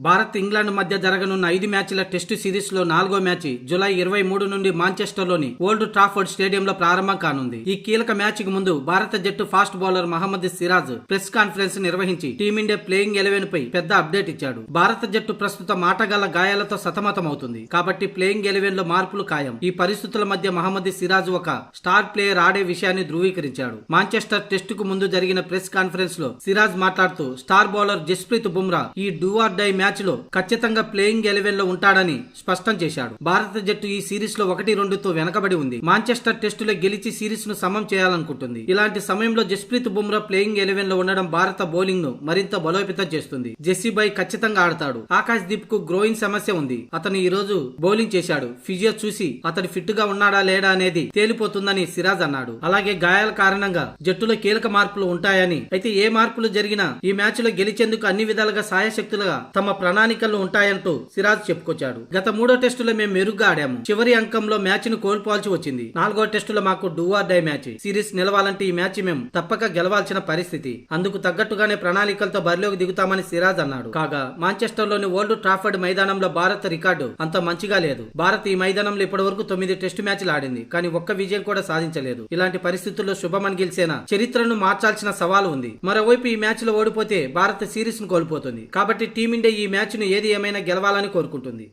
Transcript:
Bharat England మధ్య జరగనున్న 5 మ్యాచ్ల టెస్టు సిరీస్ లో 4వ మ్యాచ్ జూలై 23 నుండి మాంచెస్టర్లోని ఓల్డ్ ట్రాఫర్డ్ స్టేడియంలో ప్రారంభం కానుంది. ఈ కీలక మ్యాచ్ కు ముందు భారత జట్టు fast bowler Mohammed Siraj press conference నిర్వహించి టీమిండియా ప్లేయింగ్ 11 పై పెద్ద అప్డేట్ ఇచ్చాడు. భారత జట్టు ప్రస్తుతం ఆటగాళ్ల గాయాలతో సతమతమవుతుంది కాబట్టి ప్లేయింగ్ 11 లో మార్పులు ఖాయం. ఈ పరిస్థితుల మధ్య మహమ్మద్ సిరాజ్ ఒక స్టార్ ప్లేయర్ ఆడే విషయాన్ని ధృవీకరించాడు. మాంచెస్టర్ టెస్టుకు ముందు జరిగిన ప్రెస్ కాన్ఫరెన్స్ లో సిరాజ్ మాట్లాడుతూ స్టార్ బౌలర్ జస్ప్రీత్ బుమ్రా ఈ డూ ఆర్ డై మ్యాచ్ లో ఖచ్చితంగా ప్లేయింగ్ 11 లో ఉంటాడని స్పష్టం చేశాడు. భారత జట్టు ఈ సిరీస్ లో 1-2తో వెనకబడి ఉంది. మాంచెస్టర్ టెస్టులో గెలిచి సిరీస్ ను సమం చేయాలనుకుంటుంది. ఇలాంటి సమయంలో జస్ప్రీత్ బుమ్రా ప్లేయింగ్ 11 లో ఉండడం భారత బౌలింగ్ ను మరింత బలోపేతం చేస్తుంది. జెస్సీ బాయ్ ఖచ్చితంగా ఆడతాడు. ఆకాశ్ దీప్ కు గ్రోయింగ్ సమస్య ఉంది. అతను ఈ రోజు బౌలింగ్ చేశాడు. ఫిజియో చూసి అతడు ఫిట్ గా ఉన్నాడా లేడా అనేది తేలిపోతుందని సిరాజ్ అన్నాడు. అలాగే గాయాల కారణంగా జట్టులో కీలక మార్పులు ఉంటాయని, అయితే ఏ మార్పులు జరిగినా ఈ మ్యాచ్ లో గెలిచేందుకు అన్ని విధాలుగా సాయశక్తులుగా తమ ప్రణాళికలు ఉంటాయంటూ సిరాజ్ చెప్పుకొచ్చాడు. గత 3వ టెస్టులో మేము మెరుగ్గా ఆడాము. చివరి అంకంలో మ్యాచ్ ను కోల్పోవాల్సి వచ్చింది. 4వ టెస్టులో మాకు do or die match. Series నిలవాలంటే ఈ మ్యాచ్ మేము తప్పక గెలవాల్సిన పరిస్థితి. అందుకు తగ్గట్టుగానే ప్రణాళికలతో బరిలోకి దిగుతామని సిరాజ్ అన్నాడు. కాగా మాంచెస్టర్ లోని ఓల్డ్ ట్రాఫర్డ్ మైదానంలో భారత్ రికార్డు అంత మంచిగా లేదు. భారత్ ఈ మైదానంలో ఇప్పటి వరకు 9 టెస్టు మ్యాచ్లు ఆడింది. కానీ ఒక్క విజయం కూడా సాధించలేదు. ఇలాంటి పరిస్థితుల్లో శుభమన్ గిల్ సేన చరిత్రను మార్చాల్సిన సవాలు ఉంది. మరోవైపు ఈ మ్యాచ్ లో ఓడిపోతే భారత్ సిరీస్ ను కోల్పోతుంది. కాబట్టి టీమిండియా ఈ మ్యాచ్ ను ఏది ఏమైనా గెలవాలని కోరుకుంటుంది.